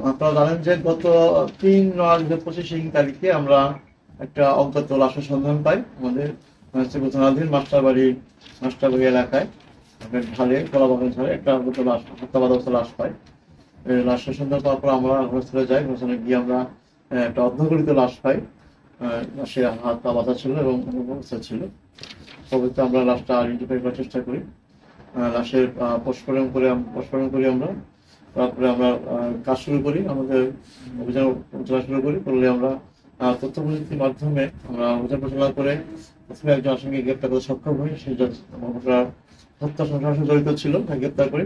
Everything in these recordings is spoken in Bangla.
আপনারা জানেন যে গত ৩/৯/২৫ তারিখে আমরা একটা অজ্ঞাত লাশের সন্ধান পাই আমাদের থানাধীন মাস্টারবাড়ি এলাকায় ঢালে কলাবাগান ঝাড়ে একটা অজ্ঞাত লাশ, হত্যাবাদস্থ লাশ পাই। লাশের সন্ধান পাওয়ার পর আমরা ঘটনাস্থলে যাই। ঘটনাস্থলে গিয়ে আমরা একটা অর্ধগলিত লাশ পাই। লাশের হাত পা বাঁধা ছিল এবং অবস্থা ছিল। পরবর্তীতে আমরা লাশটা আইডেন্টিফাই করার চেষ্টা করি। লাশের পোস্টমর্টম করি আমরা। তারপরে আমরা কাজ শুরু করি, আমাদের অভিযান পরিচালনা শুরু করি। করলে আমরা তথ্য প্রযুক্তির মাধ্যমে আমরা অভিযান পরিচালনা করে প্রথমে একজন আসামিকে গ্রেপ্তার করতে সক্ষম হই। সে হত্যা সংঘর্ষে জড়িত ছিল, তাকে গ্রেপ্তার করি।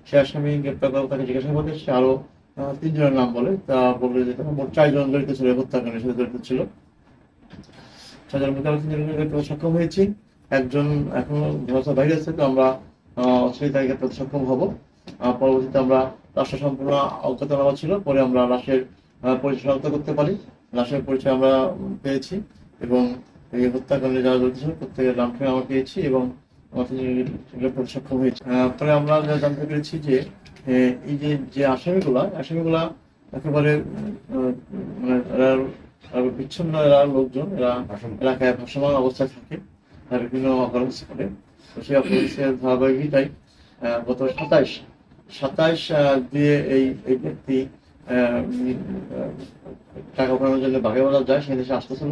সে আসামি গ্রেপ্তার করে তাকে জিজ্ঞাসাবাদে সে আরো ৩ জনের নাম বলে। তা বললে যে মোট ৪ জন জড়িত ছিল, হত্যাকাণ্ডের সাথে জড়িত ছিল। ৬ জনের মধ্যে ৩ জনের গ্রেপ্তার করতে সক্ষম হয়েছি। একজন এখনো ধরাছোঁয়ার বাইরে আছে, তো আমরা অচিরেই তাকে গ্রেপ্তার করতে সক্ষম হব। পরবর্তীতে আমরা লাশটা সম্পূর্ণ অজ্ঞাতনামা ছিল, পরে আমরা লাশের পরিচয় শনাক্ত করতে পারি। লাশের পরিচয় আমরা পেয়েছি এবং এই হত্যাকাণ্ডে যারা জড়িত ছিল প্রত্যেকের নাম ঠিকানা আমরা পেয়েছি এবং গ্রেপ্তার সক্ষম হয়েছি। পরে আমরা জানতে পেরেছি যে এই যে আসামিগুলা একেবারে মানে বিচ্ছিন্ন লোকজন, এরা এলাকায় ভাসমান অবস্থায় থাকে, বিভিন্ন অপরাধ করে। তো সেই অপরাধের ধারাবাহিকতাই গত ২৭ দিয়ে এই ব্যক্তি টাকা উঠানোর জন্য বাগেবাজার যায়। সেই দেশে আসতেছিল।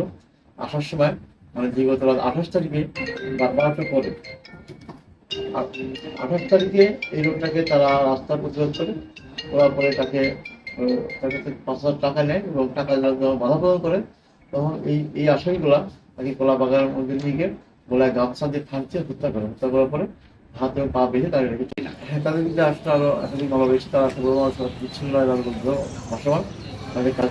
আসার সময় মানে বিগত রাত ২৮ তারিখে ১২টার পরে ২৮ তারিখে এই লোকটাকে তারা রাস্তার প্রতিরোধ করে, করার পরে তাকে ৫,০০০ টাকা নেয় এবং টাকা বাধা প্রদান করে। তখন এই আসামিগুলা তাকে কলা বাগানের মধ্যে নিয়ে গিয়ে গলায় গামছা দিয়ে ফাঁকছে, হত্যা করার পরে হাত এবং পা বেঁধে তাদের রেখেছে। তাদের কিন্তু আসলে আরো একাধিক মামলা রয়েছে। তারা বিচ্ছিন্ন ভাসমান তাদের কাজ